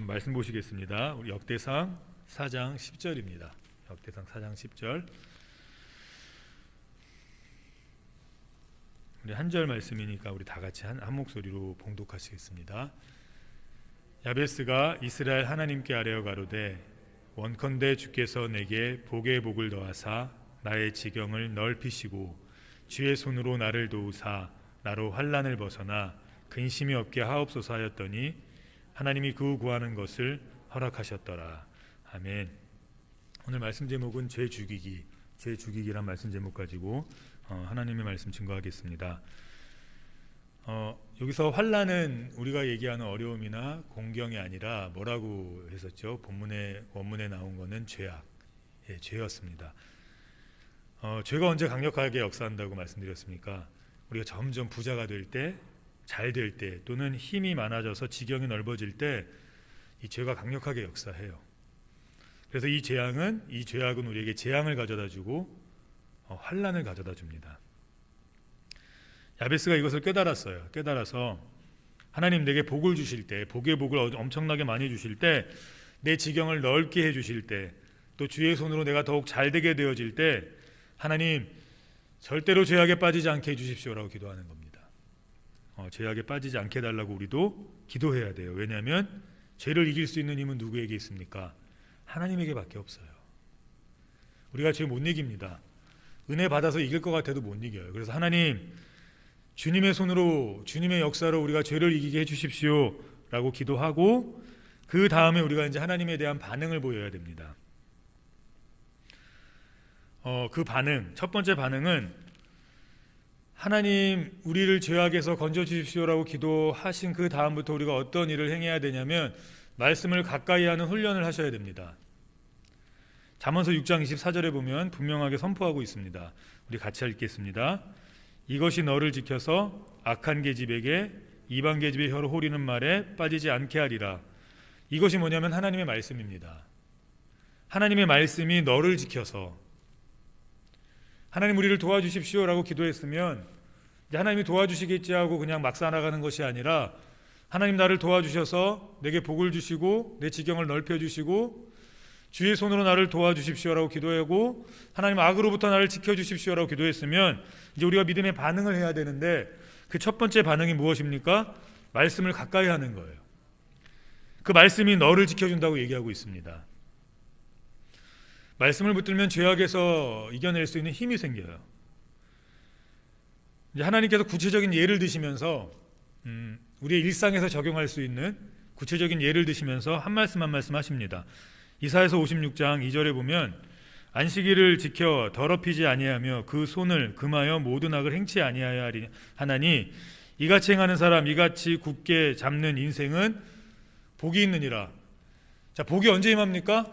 말씀 보시겠습니다. 우리 역대상 4장 10절입니다. 역대상 4장 10절. 우리 한 절 말씀이니까 우리 다 같이 한 목소리로 봉독하시겠습니다. 야베스가 이스라엘 하나님께 아뢰어 가로되 원컨대 주께서 내게 복의 복을 더하사 나의 지경을 넓히시고 주의 손으로 나를 도우사 나로 환난을 벗어나 근심이 없게 하옵소서 하였더니 하나님이 그 구하는 것을 허락하셨더라. 아멘. 오늘 말씀 제목은 죄 죽이기란 말씀 제목 가지고 하나님의 말씀 증거하겠습니다. 여기서 환난은 우리가 얘기하는 어려움이나 공경이 아니라 뭐라고 했었죠? 원문에 나온 거는 죄악, 죄였습니다. 죄가 언제 강력하게 역사한다고 말씀드렸습니까? 우리가 점점 부자가 될 때, 잘 될 때, 또는 힘이 많아져서 지경이 넓어질 때 이 죄가 강력하게 역사해요. 그래서 이 죄악은 우리에게 재앙을 가져다주고 환난을 가져다줍니다. 야베스가 이것을 깨달아서 하나님 내게 복을 주실 때, 복의 복을 엄청나게 많이 주실 때, 내 지경을 넓게 해주실 때, 또 주의 손으로 내가 더욱 잘되게 되어질 때 하나님 절대로 죄악에 빠지지 않게 해주십시오라고 기도하는 겁니다. 죄악에 빠지지 않게 해달라고 우리도 기도해야 돼요. 왜냐하면 죄를 이길 수 있는 힘은 누구에게 있습니까? 하나님에게밖에 없어요. 우리가 죄 못 이깁니다. 은혜 받아서 이길 것 같아도 못 이겨요. 그래서 하나님, 주님의 손으로, 주님의 역사로 우리가 죄를 이기게 해주십시오 라고 기도하고, 그 다음에 우리가 이제 하나님에 대한 반응을 보여야 됩니다. 첫 번째 반응은 하나님 우리를 죄악에서 건져주십시오라고 기도하신 그 다음부터 우리가 어떤 일을 행해야 되냐면 말씀을 가까이 하는 훈련을 하셔야 됩니다. 잠언서 6장 24절에 보면 분명하게 선포하고 있습니다. 우리 같이 읽겠습니다. 이것이 너를 지켜서 악한 계집에게 이방 계집의 혀로 호리는 말에 빠지지 않게 하리라. 이것이 뭐냐면 하나님의 말씀입니다. 하나님의 말씀이 너를 지켜서, 하나님 우리를 도와주십시오라고 기도했으면 이제 하나님이 도와주시겠지 하고 그냥 막 살아가는 것이 아니라 하나님 나를 도와주셔서 내게 복을 주시고 내 지경을 넓혀주시고 주의 손으로 나를 도와주십시오라고 기도하고 하나님 악으로부터 나를 지켜주십시오라고 기도했으면 이제 우리가 믿음의 반응을 해야 되는데, 그 첫 번째 반응이 무엇입니까? 말씀을 가까이 하는 거예요. 그 말씀이 너를 지켜준다고 얘기하고 있습니다. 말씀을 붙들면 죄악에서 이겨낼 수 있는 힘이 생겨요. 이제 하나님께서 구체적인 예를 드시면서 우리의 일상에서 적용할 수 있는 구체적인 예를 드시면서 한 말씀 한 말씀 하십니다. 이사야서 56장 2절에 보면 안식일을 지켜 더럽히지 아니하며 그 손을 금하여 모든 악을 행치 아니하여 하나니 이같이 행하는 사람, 이같이 굳게 잡는 인생은 복이 있느니라. 자, 복이 언제 임합니까?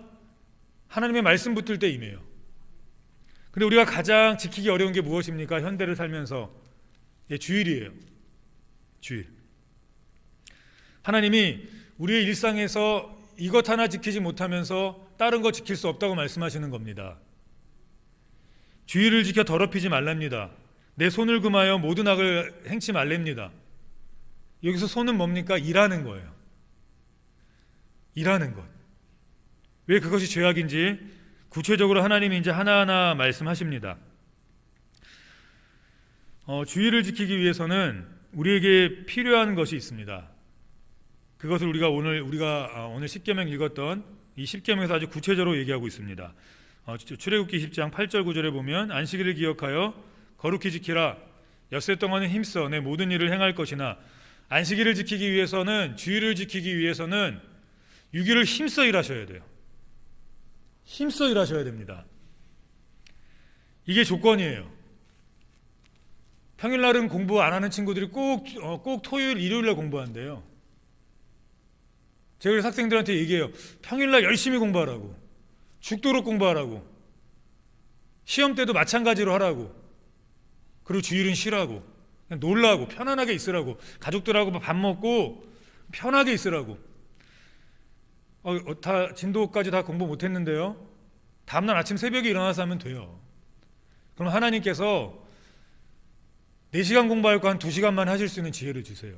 하나님의 말씀 붙들 때 임해요. 근데 우리가 가장 지키기 어려운 게 무엇입니까? 현대를 살면서 주일이에요. 주일. 하나님이 우리의 일상에서 이것 하나 지키지 못하면서 다른 거 지킬 수 없다고 말씀하시는 겁니다. 주일을 지켜 더럽히지 말랍니다. 내 손을 금하여 모든 악을 행치 말랍니다. 여기서 손은 뭡니까? 일하는 거예요. 일하는 것. 왜 그것이 죄악인지 구체적으로 하나님이 이제 하나하나 말씀하십니다. 주의를 지키기 위해서는 우리에게 필요한 것이 있습니다. 그것을 우리가 오늘 십계명 읽었던 이 십계명에서 아주 구체적으로 얘기하고 있습니다. 출애굽기 10장 8절 9절에 보면 안식일을 기억하여 거룩히 지키라. 엿새 동안은 힘써 내 모든 일을 행할 것이나, 안식일을 지키기 위해서는, 주의를 지키기 위해서는 6일을 힘써 일하셔야 돼요. 힘써 일하셔야 됩니다. 이게 조건이에요. 평일날은 공부 안 하는 친구들이 꼭 토요일, 일요일날 공부한대요. 제가 그래서 학생들한테 얘기해요. 평일날 열심히 공부하라고, 죽도록 공부하라고, 시험 때도 마찬가지로 하라고, 그리고 주일은 쉬라고, 그냥 놀라고 편안하게 있으라고, 가족들하고 밥 먹고 편하게 있으라고. 다 진도까지 다 공부 못했는데요, 다음날 아침 새벽에 일어나서 하면 돼요. 그럼 하나님께서 4시간 공부할 거 한 2시간만 하실 수 있는 지혜를 주세요.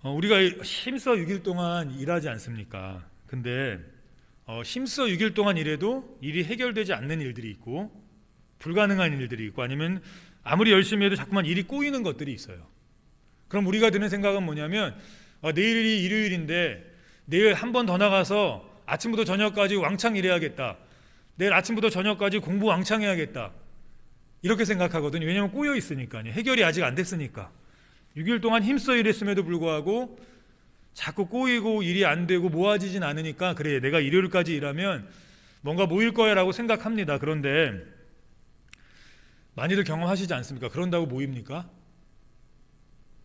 우리가 힘써 6일 동안 일하지 않습니까? 근데 힘써 6일 동안 일해도 일이 해결되지 않는 일들이 있고 불가능한 일들이 있고 아니면 아무리 열심히 해도 자꾸만 일이 꼬이는 것들이 있어요. 그럼 우리가 드는 생각은 뭐냐면 내일이 일요일인데 내일 한 번 더 나가서 아침부터 저녁까지 왕창 일해야겠다. 내일 아침부터 저녁까지 공부 왕창 해야겠다. 이렇게 생각하거든요. 왜냐하면 꼬여 있으니까요. 해결이 아직 안 됐으니까. 6일 동안 힘써 일했음에도 불구하고 자꾸 꼬이고 일이 안 되고 모아지진 않으니까 그래 내가 일요일까지 일하면 뭔가 모일 거야 라고 생각합니다. 그런데 많이들 경험하시지 않습니까? 그런다고 모입니까?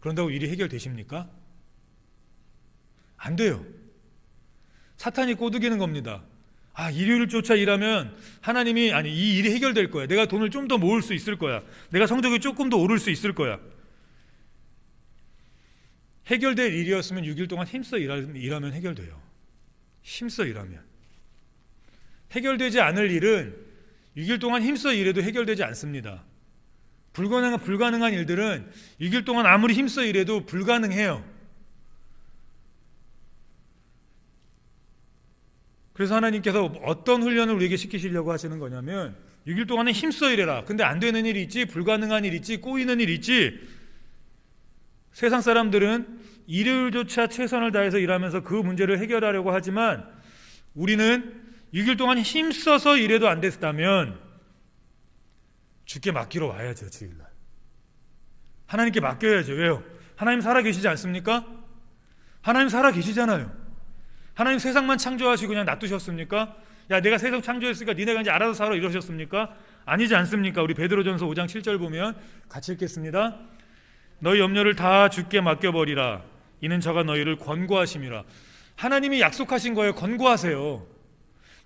그런다고 일이 해결되십니까? 안 돼요. 사탄이 꼬드기는 겁니다. 일요일조차 일하면 하나님이 이 일이 해결될 거야. 내가 돈을 좀 더 모을 수 있을 거야. 내가 성적이 조금 더 오를 수 있을 거야. 해결될 일이었으면 6일 동안 힘써 일하면 해결돼요. 힘써 일하면. 해결되지 않을 일은 6일 동안 힘써 일해도 해결되지 않습니다. 불가능한 일들은 6일 동안 아무리 힘써 일해도 불가능해요. 그래서 하나님께서 어떤 훈련을 우리에게 시키시려고 하시는 거냐면 6일 동안은 힘써 일해라. 근데 안 되는 일이 있지, 불가능한 일이 있지, 꼬이는 일이 있지. 세상 사람들은 일요일조차 최선을 다해서 일하면서 그 문제를 해결하려고 하지만 우리는 6일 동안 힘써서 일해도 안 됐다면 주께 맡기러 와야죠. 주일날 하나님께 맡겨야죠. 왜요? 하나님 살아계시지 않습니까? 하나님 살아계시잖아요. 하나님 세상만 창조하시고 그냥 놔두셨습니까? 야 내가 세상 창조했으니까 니네가 이제 알아서 살아 이러셨습니까? 아니지 않습니까? 우리 베드로전서 5장 7절 보면 같이 읽겠습니다. 너희 염려를 다 주께 맡겨버리라. 이는 저가 너희를 권고하심이라. 하나님이 약속하신 거예요. 권고하세요.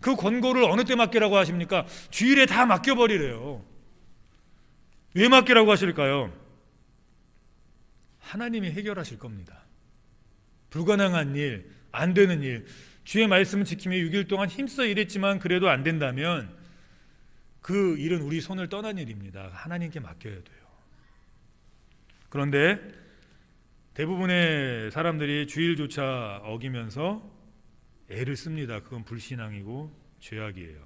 그 권고를 어느 때 맡기라고 하십니까? 주일에 다 맡겨버리래요. 왜 맡기라고 하실까요? 하나님이 해결하실 겁니다. 불가능한 일, 안 되는 일, 주의 말씀을 지키며 6일 동안 힘써 일했지만 그래도 안 된다면 그 일은 우리 손을 떠난 일입니다. 하나님께 맡겨야 돼요. 그런데 대부분의 사람들이 주일조차 어기면서 애를 씁니다. 그건 불신앙이고 죄악이에요.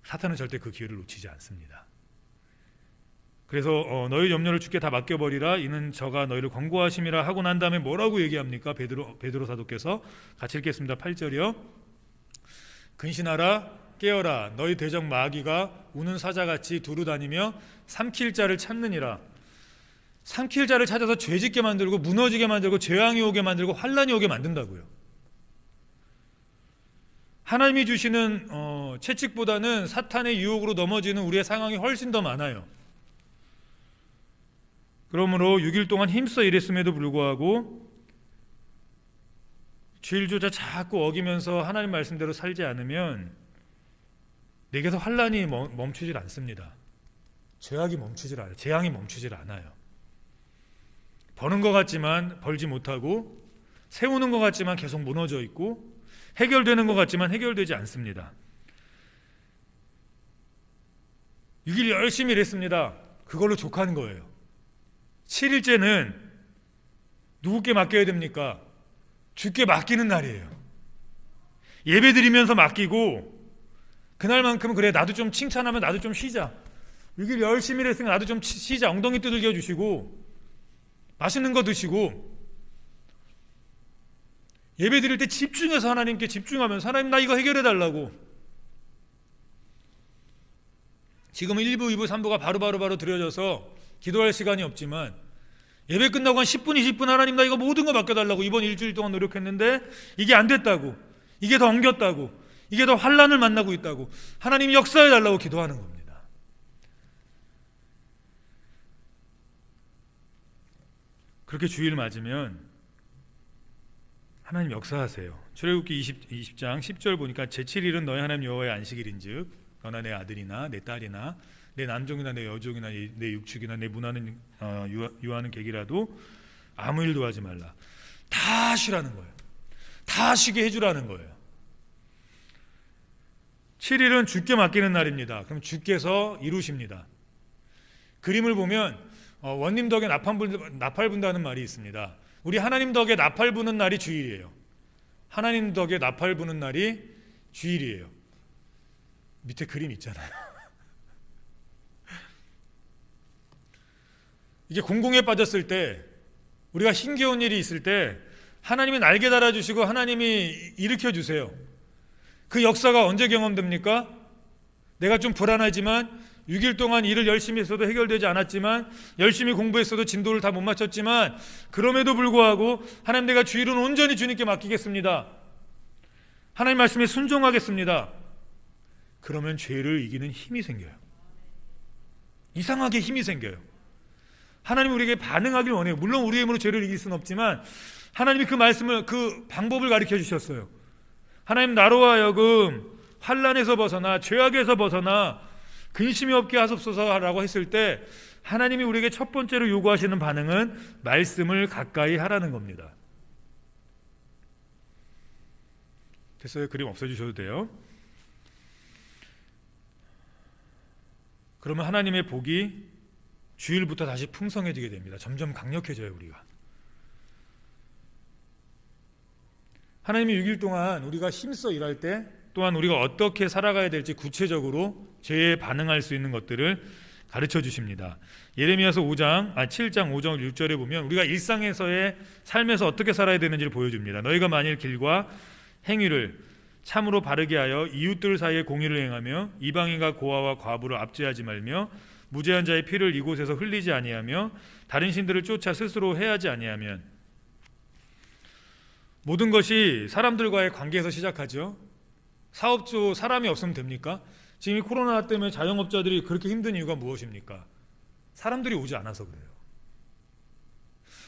사탄은 절대 그 기회를 놓치지 않습니다. 그래서 너희 염려를 주께 다 맡겨버리라. 이는 저가 너희를 권고하심이라 하고 난 다음에 뭐라고 얘기합니까? 베드로 사도께서 같이 읽겠습니다. 8절이요. 근신하라 깨어라. 너희 대적 마귀가 우는 사자같이 두루다니며 삼킬 자를 찾느니라. 삼킬 자를 찾아서 죄짓게 만들고 무너지게 만들고 재앙이 오게 만들고 환란이 오게 만든다고요. 하나님이 주시는 채찍보다는 사탄의 유혹으로 넘어지는 우리의 상황이 훨씬 더 많아요. 그러므로 6일 동안 힘써 일했음에도 불구하고 주일조차 자꾸 어기면서 하나님 말씀대로 살지 않으면 내게서 환란이 멈추질 않습니다. 죄악이 멈추질 않아요. 재앙이 멈추질 않아요. 버는 것 같지만 벌지 못하고 세우는 것 같지만 계속 무너져 있고 해결되는 것 같지만 해결되지 않습니다. 6일 열심히 일했습니다. 그걸로 족한 거예요. 7일째는 누구께 맡겨야 됩니까? 주께 맡기는 날이에요. 예배 드리면서 맡기고 그날만큼은 그래 나도 좀 칭찬하면 나도 좀 쉬자. 6일 열심히 일했으니까 나도 좀 쉬자. 엉덩이 두들겨 주시고 맛있는 거 드시고 예배 드릴 때 집중해서 하나님께 집중하면서 하나님 나 이거 해결해 달라고. 지금은 1부, 2부, 3부가 바로 드려져서 기도할 시간이 없지만 예배 끝나고 한 10분, 20분 하나님 나 이거 모든 거 맡겨달라고 이번 일주일 동안 노력했는데 이게 안 됐다고, 이게 더 엉겼다고, 이게 더 환란을 만나고 있다고 하나님 역사해 달라고 기도하는 겁니다. 그렇게 주일 맞으면 하나님 역사하세요. 출애굽기 20장 10절 보니까 제7일은 너희 하나님 여호와의 안식일인즉 너나 내 아들이나 내 딸이나 내 남종이나 내 여종이나 내 육축이나 내 문하는 유하는 객이라도 아무 일도 하지 말라. 다 쉬라는 거예요. 다 쉬게 해주라는 거예요. 7일은 주께 맡기는 날입니다. 그럼 주께서 이루십니다. 그림을 보면 원님 덕에 나팔 분다는 말이 있습니다. 우리 하나님 덕에 나팔 부는 날이 주일이에요. 하나님 덕에 나팔 부는 날이 주일이에요. 밑에 그림 있잖아요. 이게 공공에 빠졌을 때, 우리가 힘겨운 일이 있을 때 하나님이 날개 달아주시고 하나님이 일으켜주세요. 그 역사가 언제 경험됩니까? 내가 좀 불안하지만 6일 동안 일을 열심히 했어도 해결되지 않았지만, 열심히 공부했어도 진도를 다 못 맞췄지만, 그럼에도 불구하고 하나님, 내가 주일은 온전히 주님께 맡기겠습니다. 하나님 말씀에 순종하겠습니다. 그러면 죄를 이기는 힘이 생겨요. 이상하게 힘이 생겨요. 하나님 우리에게 반응하길 원해요. 물론 우리의 힘으로 죄를 이길 수는 없지만 하나님이 그 말씀을, 그 방법을 가르쳐 주셨어요. 하나님, 나로 하여금 환난에서 벗어나 죄악에서 벗어나 근심이 없게 하옵소서라고 했을 때 하나님이 우리에게 첫 번째로 요구하시는 반응은 말씀을 가까이 하라는 겁니다. 됐어요? 그림 없애주셔도 돼요. 그러면 하나님의 복이 주일부터 다시 풍성해지게 됩니다. 점점 강력해져요. 우리가 하나님이 6일 동안 우리가 힘써 일할 때, 또한 우리가 어떻게 살아가야 될지 구체적으로 죄에 반응할 수 있는 것들을 가르쳐 주십니다. 예레미야서 7장 5절 6절에 보면 우리가 일상에서의 삶에서 어떻게 살아야 되는지를 보여줍니다. 너희가 만일 길과 행위를 참으로 바르게 하여 이웃들 사이에 공의를 행하며 이방인과 고아와 과부를 압제하지 말며 무죄한 자의 피를 이곳에서 흘리지 아니하며 다른 신들을 쫓아 스스로 해하지 아니하면, 모든 것이 사람들과의 관계에서 시작하죠. 사업주 사람이 없으면 됩니까? 지금 이 코로나 때문에 자영업자들이 그렇게 힘든 이유가 무엇입니까? 사람들이 오지 않아서 그래요.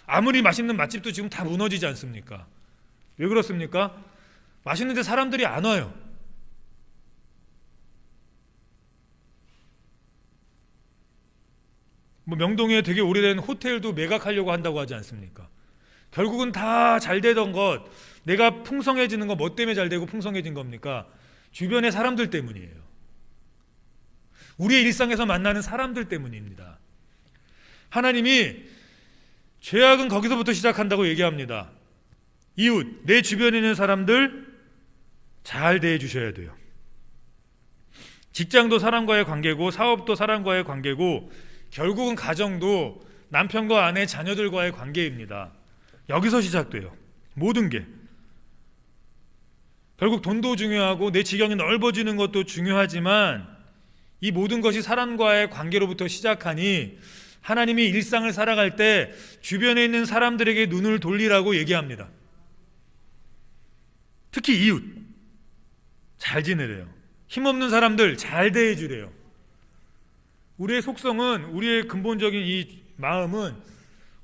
아무리 맛있는 맛집도 지금 다 무너지지 않습니까? 왜 그렇습니까? 맛있는데 사람들이 안 와요. 명동에 되게 오래된 호텔도 매각하려고 한다고 하지 않습니까? 결국은 다 잘 되던 것, 내가 풍성해지는 거 뭐 때문에 잘 되고 풍성해진 겁니까? 주변의 사람들 때문이에요. 우리의 일상에서 만나는 사람들 때문입니다. 하나님이 죄악은 거기서부터 시작한다고 얘기합니다. 이웃, 내 주변에 있는 사람들 잘 대해 주셔야 돼요. 직장도 사람과의 관계고, 사업도 사람과의 관계고, 결국은 가정도 남편과 아내, 자녀들과의 관계입니다. 여기서 시작돼요. 모든 게. 결국 돈도 중요하고 내 지경이 넓어지는 것도 중요하지만 이 모든 것이 사람과의 관계로부터 시작하니 하나님이 일상을 살아갈 때 주변에 있는 사람들에게 눈을 돌리라고 얘기합니다. 특히 이웃 잘 지내래요. 힘없는 사람들 잘 대해주래요. 우리의 속성은, 우리의 근본적인 이 마음은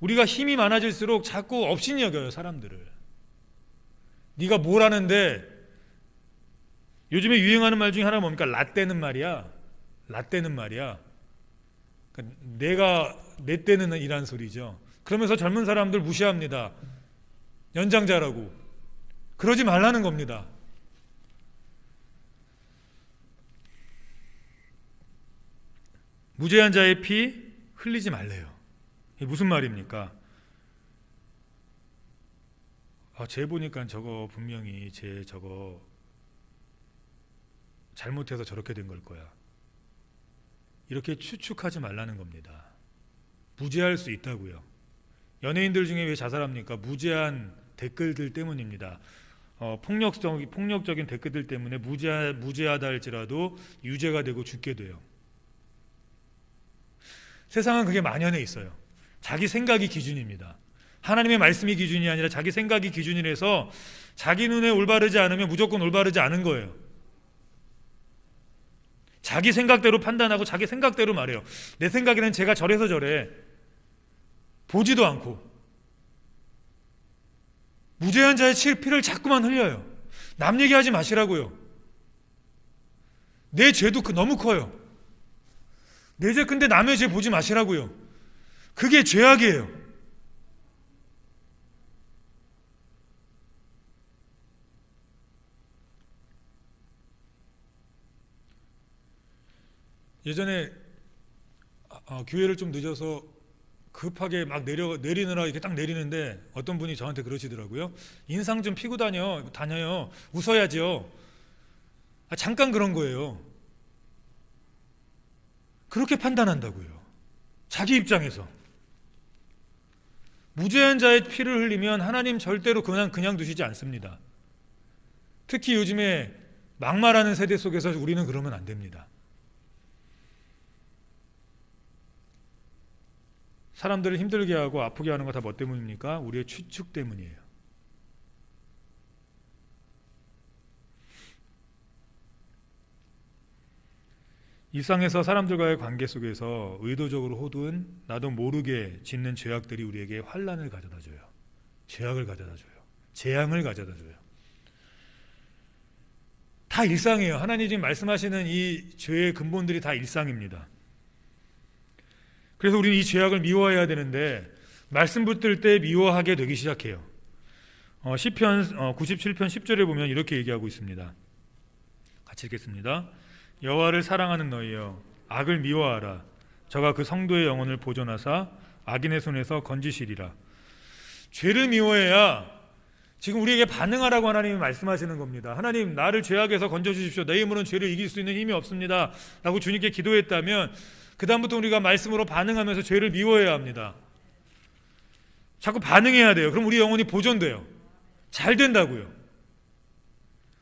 우리가 힘이 많아질수록 자꾸 업신이 여겨요. 사람들을. 네가 뭘 하는데, 요즘에 유행하는 말 중에 하나가 뭡니까? 라떼는 말이야. 라떼는 말이야. 그러니까 내가 내 때는 이란 소리죠. 그러면서 젊은 사람들 무시합니다. 연장자라고. 그러지 말라는 겁니다. 무죄한 자의 피 흘리지 말래요. 이게 무슨 말입니까? 쟤 보니까 저거 분명히 쟤 저거 잘못해서 저렇게 된 걸 거야. 이렇게 추측하지 말라는 겁니다. 무죄할 수 있다고요. 연예인들 중에 왜 자살합니까? 무죄한 댓글들 때문입니다. 폭력적인 댓글들 때문에 무죄하다 할지라도 유죄가 되고 죽게 돼요. 세상은 그게 만연해 있어요. 자기 생각이 기준입니다. 하나님의 말씀이 기준이 아니라 자기 생각이 기준이라서 자기 눈에 올바르지 않으면 무조건 올바르지 않은 거예요. 자기 생각대로 판단하고 자기 생각대로 말해요. 내 생각에는 제가 저래서 저래. 보지도 않고. 무죄한 자의 피를 자꾸만 흘려요. 남 얘기하지 마시라고요. 내 죄도 너무 커요. 내 죄 근데 남의 죄 보지 마시라고요. 그게 죄악이에요. 예전에 교회를 좀 늦어서 급하게 막 내리느라 이렇게 딱 내리는데 어떤 분이 저한테 그러시더라고요. 인상 좀 피고 다녀요. 웃어야죠. 잠깐 그런 거예요. 그렇게 판단한다고요. 자기 입장에서. 무죄한 자의 피를 흘리면 하나님 절대로 그냥 두시지 않습니다. 특히 요즘에 막말하는 세대 속에서 우리는 그러면 안 됩니다. 사람들을 힘들게 하고 아프게 하는 거 다 뭐 때문입니까? 우리의 추측 때문이에요. 일상에서 사람들과의 관계 속에서 의도적으로 혹은 나도 모르게 짓는 죄악들이 우리에게 환난을 가져다 줘요. 죄악을 가져다 줘요. 재앙을 가져다 줘요. 다 일상이에요. 하나님 지금 말씀하시는 이 죄의 근본들이 다 일상입니다. 그래서 우리는 이 죄악을 미워해야 되는데 말씀 붙들 때 미워하게 되기 시작해요. 시편 97편 10절에 보면 이렇게 얘기하고 있습니다. 같이 읽겠습니다. 여호와를 사랑하는 너희여 악을 미워하라. 저가 그 성도의 영혼을 보존하사 악인의 손에서 건지시리라. 죄를 미워해야 지금 우리에게 반응하라고 하나님이 말씀하시는 겁니다. 하나님 나를 죄악에서 건져주십시오. 내 힘으로는 죄를 이길 수 있는 힘이 없습니다 라고 주님께 기도했다면 그 다음부터 우리가 말씀으로 반응하면서 죄를 미워해야 합니다. 자꾸 반응해야 돼요. 그럼 우리 영혼이 보존돼요. 잘 된다고요.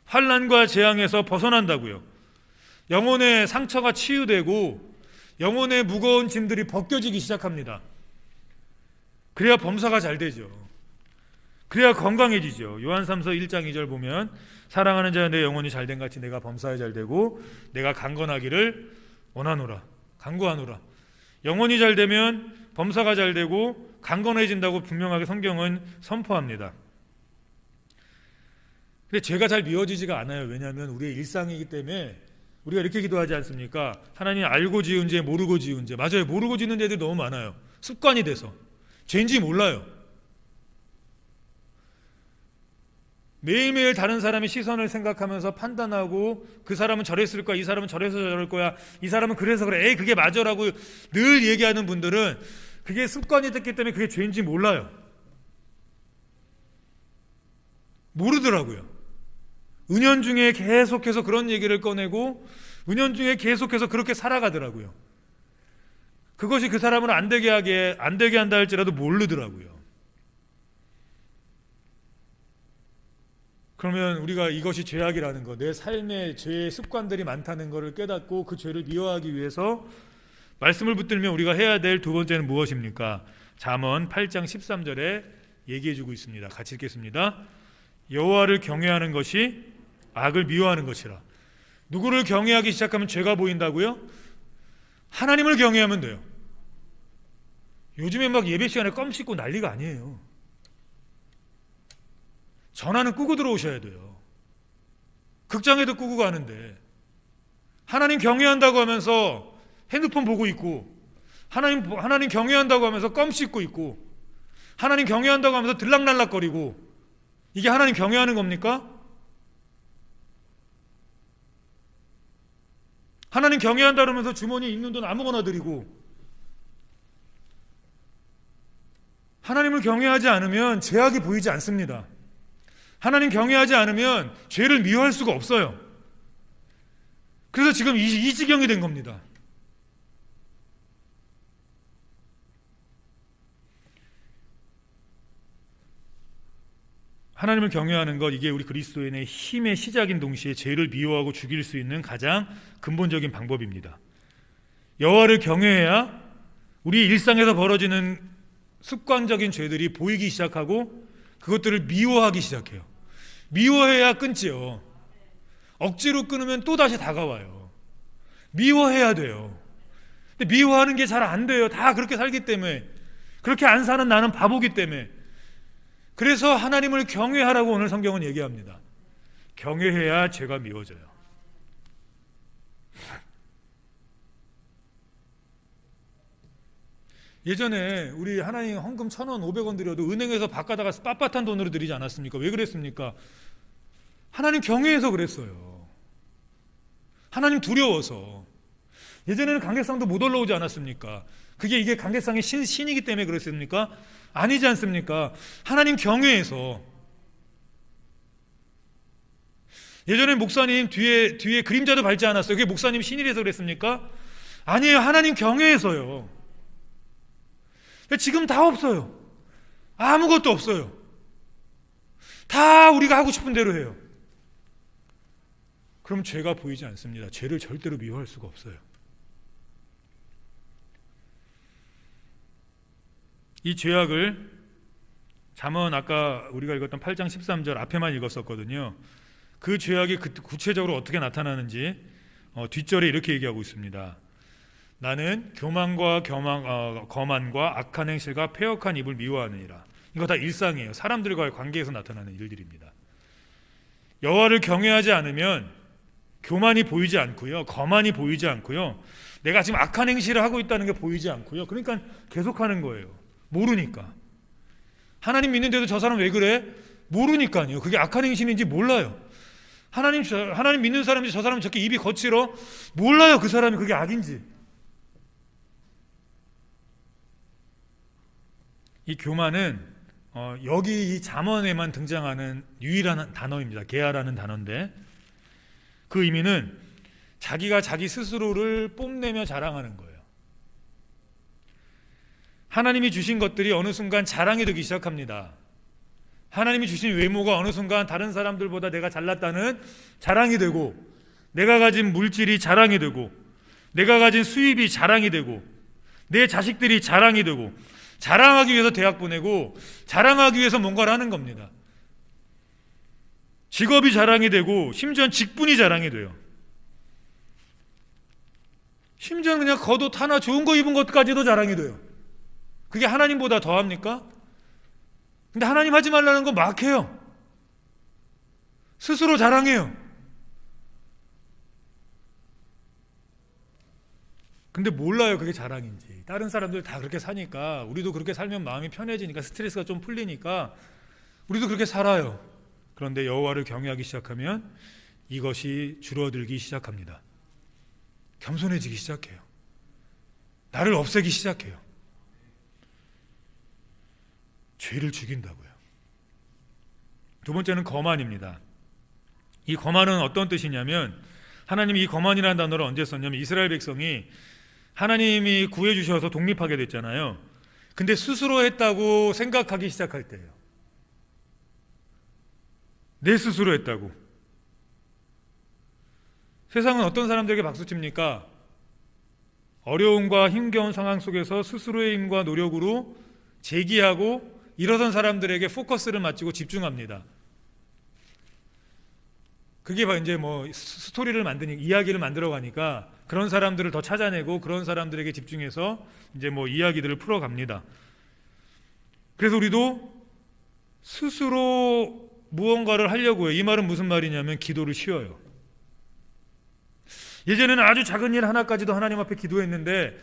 환난과 재앙에서 벗어난다고요. 영혼의 상처가 치유되고 영혼의 무거운 짐들이 벗겨지기 시작합니다. 그래야 범사가 잘 되죠. 그래야 건강해지죠. 요한 3서 1장 2절 보면 사랑하는 자여 내 영혼이 잘된 같이 내가 범사에 잘 되고 내가 강건하기를 원하노라. 간구하노라. 영혼이 잘 되면 범사가 잘 되고 강건해진다고 분명하게 성경은 선포합니다. 근데 죄가 잘 미워지지가 않아요. 왜냐하면 우리의 일상이기 때문에 우리가 이렇게 기도하지 않습니까? 하나님 알고 지은 죄, 모르고 지은 죄. 맞아요. 모르고 짓는 죄들이 너무 많아요. 습관이 돼서. 죄인지 몰라요. 매일매일 다른 사람의 시선을 생각하면서 판단하고 그 사람은 저랬을 거야, 이 사람은 저래서 저럴 거야, 이 사람은 그래서 그래, 에이 그게 맞아라고 늘 얘기하는 분들은 그게 습관이 됐기 때문에 그게 죄인지 몰라요. 모르더라고요. 은연중에 계속해서 그런 얘기를 꺼내고 은연중에 계속해서 그렇게 살아가더라고요. 그것이 그 사람을 안 되게 한다 할지라도 모르더라고요. 그러면 우리가 이것이 죄악이라는 것, 내 삶에 죄의 습관들이 많다는 것을 깨닫고 그 죄를 미워하기 위해서 말씀을 붙들면 우리가 해야 될 두 번째는 무엇입니까? 잠언 8장 13절에 얘기해주고 있습니다. 같이 읽겠습니다. 여호와를 경외하는 것이 악을 미워하는 것이라. 누구를 경외하기 시작하면 죄가 보인다고요? 하나님을 경외하면 돼요. 요즘에 막 예배 시간에 껌 씹고 난리가 아니에요. 전화는 끄고 들어오셔야 돼요. 극장에도 끄고 가는데 하나님 경외한다고 하면서 핸드폰 보고 있고 하나님 경외한다고 하면서 껌 씹고 있고 하나님 경외한다고 하면서 들락날락거리고 이게 하나님 경외하는 겁니까? 하나님 경외한다 그러면서 주머니에 있는 돈 아무거나 드리고 하나님을 경외하지 않으면 죄악이 보이지 않습니다. 하나님 경외하지 않으면 죄를 미워할 수가 없어요. 그래서 지금 이 지경이 된 겁니다. 하나님을 경외하는 것, 이게 우리 그리스도인의 힘의 시작인 동시에 죄를 미워하고 죽일 수 있는 가장 근본적인 방법입니다. 여호와를 경외해야 우리 일상에서 벌어지는 습관적인 죄들이 보이기 시작하고 그것들을 미워하기 시작해요. 미워해야 끊지요. 억지로 끊으면 또다시 다가와요. 미워해야 돼요. 근데 미워하는 게 잘 안 돼요. 다 그렇게 살기 때문에. 그렇게 안 사는 나는 바보기 때문에. 그래서 하나님을 경외하라고 오늘 성경은 얘기합니다. 경외해야 죄가 미워져요. 예전에 우리 하나님 헌금 1,000원, 500원 드려도 은행에서 바꿔다가 빳빳한 돈으로 드리지 않았습니까? 왜 그랬습니까? 하나님 경외해서 그랬어요. 하나님 두려워서. 예전에는 관객상도 못 올라오지 않았습니까? 이게 관계성의 신이기 때문에 그렇습니까? 아니지 않습니까? 하나님 경외해서. 예전에 목사님 뒤에 그림자도 밟지 않았어요. 그게 목사님 신이라서 그랬습니까? 아니에요. 하나님 경외해서요. 지금 다 없어요. 아무것도 없어요. 다 우리가 하고 싶은 대로 해요. 그럼 죄가 보이지 않습니다. 죄를 절대로 미워할 수가 없어요. 이 죄악을 잠언 아까 우리가 읽었던 8장 13절 앞에만 읽었었거든요. 그 죄악이 구체적으로 어떻게 나타나는지 뒷절에 이렇게 얘기하고 있습니다. 나는 교만과 거만과 악한 행실과 패역한 입을 미워하느니라. 이거 다 일상이에요. 사람들과의 관계에서 나타나는 일들입니다. 여호와를 경외하지 않으면 교만이 보이지 않고요, 거만이 보이지 않고요, 내가 지금 악한 행실을 하고 있다는 게 보이지 않고요. 그러니까 계속하는 거예요. 모르니까. 하나님 믿는데도 저 사람 왜 그래? 모르니까요. 그게 악한 행실인지 몰라요. 하나님 믿는 사람인지 저 사람은 저렇게 입이 거칠어? 몰라요. 그 사람이 그게 악인지. 이 교만은 여기 이 잠언에만 등장하는 유일한 단어입니다. 게아라는 단어인데, 그 의미는 자기가 자기 스스로를 뽐내며 자랑하는 거예요. 하나님이 주신 것들이 어느 순간 자랑이 되기 시작합니다. 하나님이 주신 외모가 어느 순간 다른 사람들보다 내가 잘났다는 자랑이 되고, 내가 가진 물질이 자랑이 되고, 내가 가진 수입이 자랑이 되고, 내 자식들이 자랑이 되고, 자랑하기 위해서 대학 보내고 자랑하기 위해서 뭔가를 하는 겁니다. 직업이 자랑이 되고 심지어 직분이 자랑이 돼요. 심지어 그냥 겉옷 하나 좋은 거 입은 것까지도 자랑이 돼요. 그게 하나님보다 더합니까? 근데 하나님 하지 말라는 거 막 해요. 스스로 자랑해요. 근데 몰라요, 그게 자랑인지. 다른 사람들 다 그렇게 사니까, 우리도 그렇게 살면 마음이 편해지니까, 스트레스가 좀 풀리니까 우리도 그렇게 살아요. 그런데 여호와를 경외하기 시작하면 이것이 줄어들기 시작합니다. 겸손해지기 시작해요. 나를 없애기 시작해요. 죄를 죽인다고요. 두 번째는 거만입니다. 이 거만은 어떤 뜻이냐면, 하나님이 이 거만이라는 단어를 언제 썼냐면, 이스라엘 백성이 하나님이 구해주셔서 독립하게 됐잖아요. 근데 스스로 했다고 생각하기 시작할 때예요. 내 스스로 했다고. 세상은 어떤 사람들에게 박수칩니까? 어려움과 힘겨운 상황 속에서 스스로의 힘과 노력으로 제기하고 일어선 사람들에게 포커스를 맞추고 집중합니다. 그게 이제 스토리를 이야기를 만들어 가니까 그런 사람들을 더 찾아내고 그런 사람들에게 집중해서 이제 이야기들을 풀어갑니다. 그래서 우리도 스스로 무언가를 하려고 해요. 이 말은 무슨 말이냐면 기도를 쉬어요. 예전에는 아주 작은 일 하나까지도 하나님 앞에 기도했는데,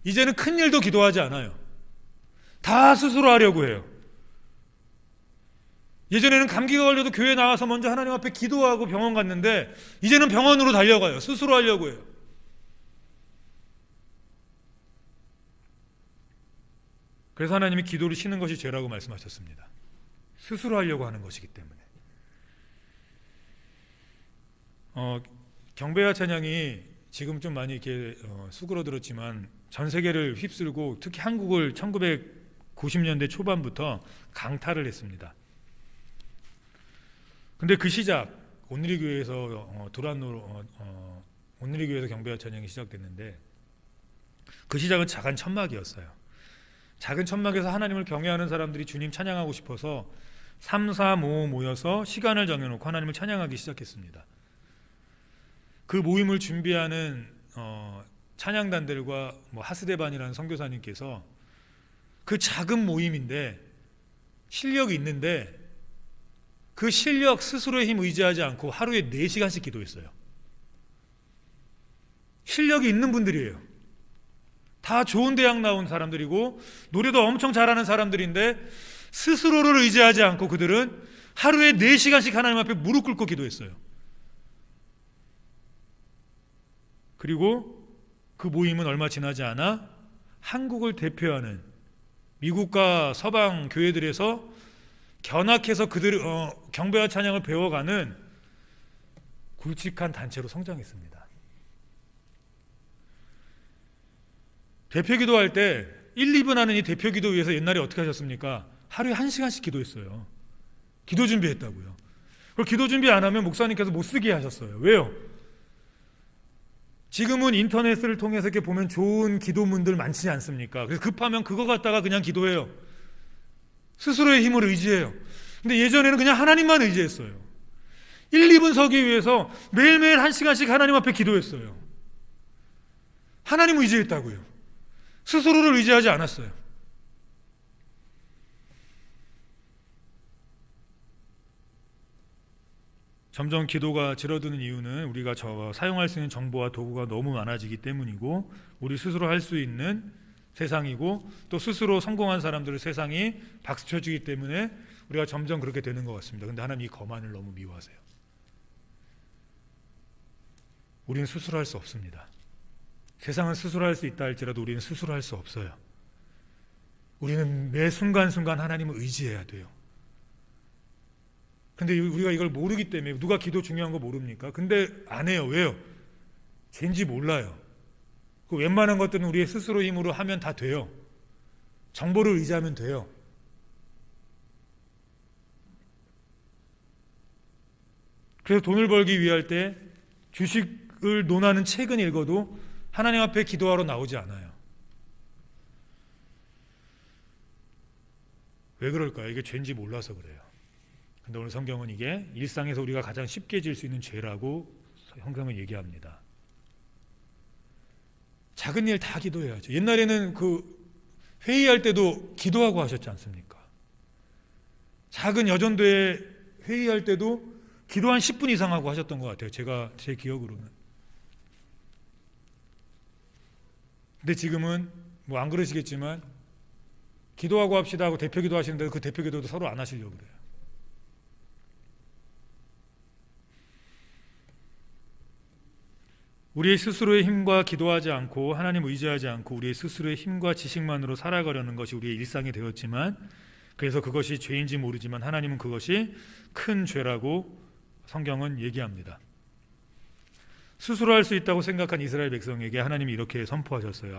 이제는 큰 일도 기도하지 않아요. 다 스스로 하려고 해요. 예전에는 감기가 걸려도 교회 나와서 먼저 하나님 앞에 기도하고 병원 갔는데, 이제는 병원으로 달려가요. 스스로 하려고 해요. 그래서 하나님이 기도를 쉬는 것이 죄라고 말씀하셨습니다. 스스로 하려고 하는 것이기 때문에. 경배와 찬양이 지금 좀 많이 이렇게 수그러들었지만 전 세계를 휩쓸고 특히 한국을 1990년대 초반부터 강타를 했습니다. 근데 그 시작, 온누리 교회에서 온누리 교회에서 경배와 찬양이 시작됐는데, 그 시작은 작은 천막이었어요. 작은 천막에서 하나님을 경외하는 사람들이 주님 찬양하고 싶어서 3, 4, 5 모여서 시간을 정해놓고 하나님을 찬양하기 시작했습니다. 그 모임을 준비하는 찬양단들과 하스데반이라는 선교사님께서 그 작은 모임인데 실력이 있는데 그 실력 스스로의 힘 의지하지 않고 하루에 4시간씩 기도했어요. 실력이 있는 분들이에요. 다 좋은 대학 나온 사람들이고 노래도 엄청 잘하는 사람들인데 스스로를 의지하지 않고 그들은 하루에 4시간씩 하나님 앞에 무릎 꿇고 기도했어요. 그리고 그 모임은 얼마 지나지 않아 한국을 대표하는 미국과 서방 교회들에서 견학해서 그들 경배와 찬양을 배워가는 굵직한 단체로 성장했습니다. 대표 기도할 때 1, 2분 하는 이 대표 기도 위해서 옛날에 어떻게 하셨습니까? 하루에 1시간씩 기도했어요. 기도 준비했다고요. 그걸 기도 준비 안 하면 목사님께서 못 쓰게 하셨어요. 왜요? 지금은 인터넷을 통해서 이렇게 보면 좋은 기도문들 많지 않습니까? 그래서 급하면 그거 갖다가 그냥 기도해요. 스스로의 힘을 의지해요. 근데 예전에는 그냥 하나님만 의지했어요. 1, 2분 서기 위해서 매일매일 1시간씩 하나님 앞에 기도했어요. 하나님 의지했다고요. 스스로를 의지하지 않았어요. 점점 기도가 줄어드는 이유는 우리가 사용할 수 있는 정보와 도구가 너무 많아지기 때문이고, 우리 스스로 할 수 있는 세상이고, 또 스스로 성공한 사람들을 세상이 박수 쳐주기 때문에 우리가 점점 그렇게 되는 것 같습니다. 그런데 하나님 이 거만을 너무 미워하세요. 우리는 스스로 할 수 없습니다. 세상은 스스로 할 수 있다 할지라도 우리는 스스로 할 수 없어요. 우리는 매 순간순간 하나님을 의지해야 돼요. 근데 우리가 이걸 모르기 때문에, 누가 기도 중요한 거 모릅니까? 근데 안 해요. 왜요? 죄인지 몰라요. 그 웬만한 것들은 우리의 스스로 힘으로 하면 다 돼요. 정보를 의지하면 돼요. 그래서 돈을 벌기 위할 때 주식을 논하는 책은 읽어도 하나님 앞에 기도하러 나오지 않아요. 왜 그럴까요? 이게 죄인지 몰라서 그래요. 근데 오늘 성경은 이게 일상에서 우리가 가장 쉽게 질 수 있는 죄라고 성경은 얘기합니다. 작은 일 다 기도해야죠. 옛날에는 회의할 때도 기도하고 하셨지 않습니까? 작은 여전도에 회의할 때도 기도 한 10분 이상 하고 하셨던 것 같아요. 제 기억으로는. 근데 지금은 뭐 안 그러시겠지만 기도하고 합시다 하고 대표 기도 하시는데 그 대표 기도도 서로 안 하시려고 그래요. 우리의 스스로의 힘과 기도하지 않고 하나님 의지하지 않고 우리의 스스로의 힘과 지식만으로 살아가려는 것이 우리의 일상이 되었지만, 그래서 그것이 죄인지 모르지만 하나님은 그것이 큰 죄라고 성경은 얘기합니다. 스스로 할 수 있다고 생각한 이스라엘 백성에게 하나님이 이렇게 선포하셨어요.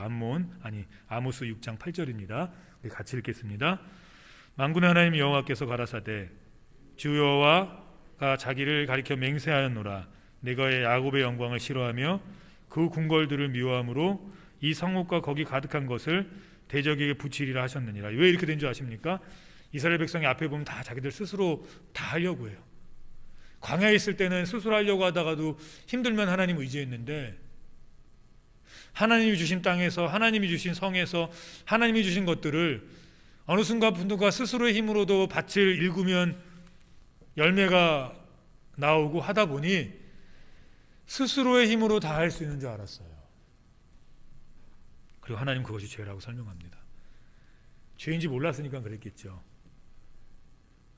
아모스 6장 8절입니다. 우리 같이 읽겠습니다. 만군의 하나님 여호와께서 가라사대 주 여호와가 자기를 가리켜 맹세하였노라. 내가 야곱의 영광을 싫어하며 그 궁궐들을 미워함으로 이 성읍과 거기 가득한 것을 대적에게 붙이리라 하셨느니라. 왜 이렇게 된 줄 아십니까? 이스라엘 백성이 앞에 보면 다 자기들 스스로 다 하려고 해요. 광야에 있을 때는 스스로 하려고 하다가도 힘들면 하나님 의지했는데, 하나님이 주신 땅에서, 하나님이 주신 성에서 하나님이 주신 것들을 어느 순간부터가 스스로의 힘으로도 밭을 일구면 열매가 나오고 하다 보니 스스로의 힘으로 다 할 수 있는 줄 알았어요. 그리고 하나님 그것이 죄라고 설명합니다. 죄인지 몰랐으니까 그랬겠죠.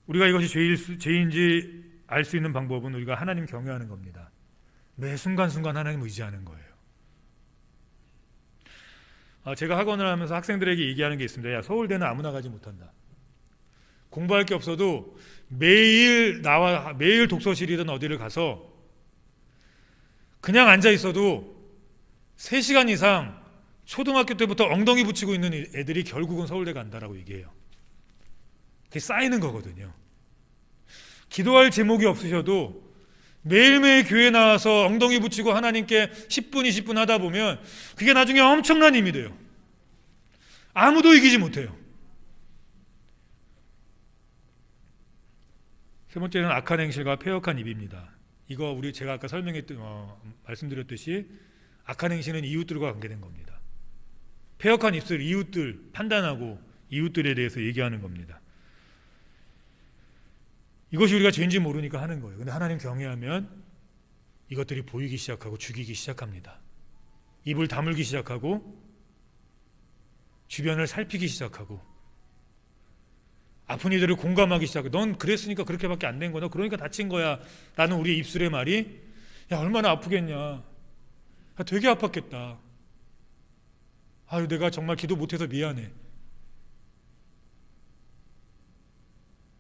우리가 이것이 죄인지 알 수 있는 방법은 우리가 하나님 경외하는 겁니다. 매 순간순간 하나님 의지하는 거예요. 제가 학원을 하면서 학생들에게 얘기하는 게 있습니다. 야, 서울대는 아무나 가지 못한다. 공부할 게 없어도 매일 독서실이든 어디를 가서 그냥 앉아 있어도 3시간 이상 초등학교 때부터 엉덩이 붙이고 있는 애들이 결국은 서울대 간다라고 얘기해요. 그게 쌓이는 거거든요. 기도할 제목이 없으셔도 매일매일 교회 나와서 엉덩이 붙이고 하나님께 10분, 20분 하다 보면 그게 나중에 엄청난 힘이 돼요. 아무도 이기지 못해요. 세 번째는 악한 행실과 패역한 입입니다. 이거 제가 아까 말씀드렸듯이 악한 행실은 이웃들과 관계된 겁니다. 패역한 입술, 이웃들 판단하고 이웃들에 대해서 얘기하는 겁니다. 이것이 우리가 죄인지 모르니까 하는 거예요. 근데 하나님 경외하면 이것들이 보이기 시작하고 죽이기 시작합니다. 입을 다물기 시작하고 주변을 살피기 시작하고 아픈 이들을 공감하기 시작하고, 넌 그랬으니까 그렇게밖에 안 된 거야, 너 그러니까 다친 거야 라는 우리의 입술의 말이, 야 얼마나 아프겠냐, 야, 되게 아팠겠다, 아유, 내가 정말 기도 못해서 미안해.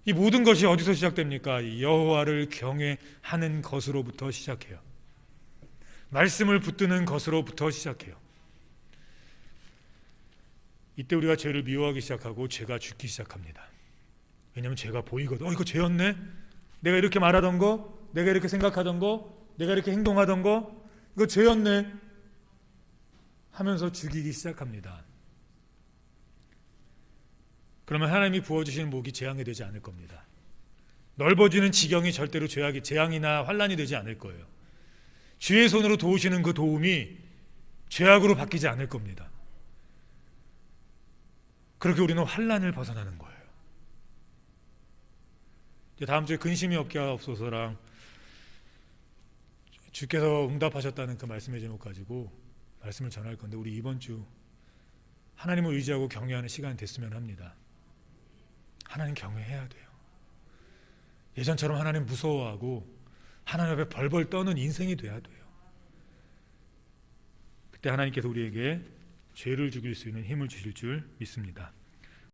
이 모든 것이 어디서 시작됩니까? 여호와를 경외하는 것으로부터 시작해요. 말씀을 붙드는 것으로부터 시작해요. 이때 우리가 죄를 미워하기 시작하고 죄가 죽기 시작합니다. 왜냐하면 죄가 보이거든. 이거 죄였네? 내가 이렇게 말하던 거, 내가 이렇게 생각하던 거, 내가 이렇게 행동하던 거, 이거 죄였네 하면서 죽이기 시작합니다. 그러면 하나님이 부어주시는 복이 재앙이 되지 않을 겁니다. 넓어지는 지경이 절대로 재앙이나 환란이 되지 않을 거예요. 주의 손으로 도우시는 그 도움이 죄악으로 바뀌지 않을 겁니다. 그렇게 우리는 환란을 벗어나는 거예요. 다음 주에 근심이 없게 하옵소서랑 주께서 응답하셨다는 그 말씀의 제목 가지고 말씀을 전할 건데, 우리 이번 주 하나님을 의지하고 경외하는 시간이 됐으면 합니다. 하나님 경외해야 돼요. 예전처럼 하나님 무서워하고 하나님 앞에 벌벌 떠는 인생이 돼야 돼요. 그때 하나님께서 우리에게 죄를 죽일 수 있는 힘을 주실 줄 믿습니다.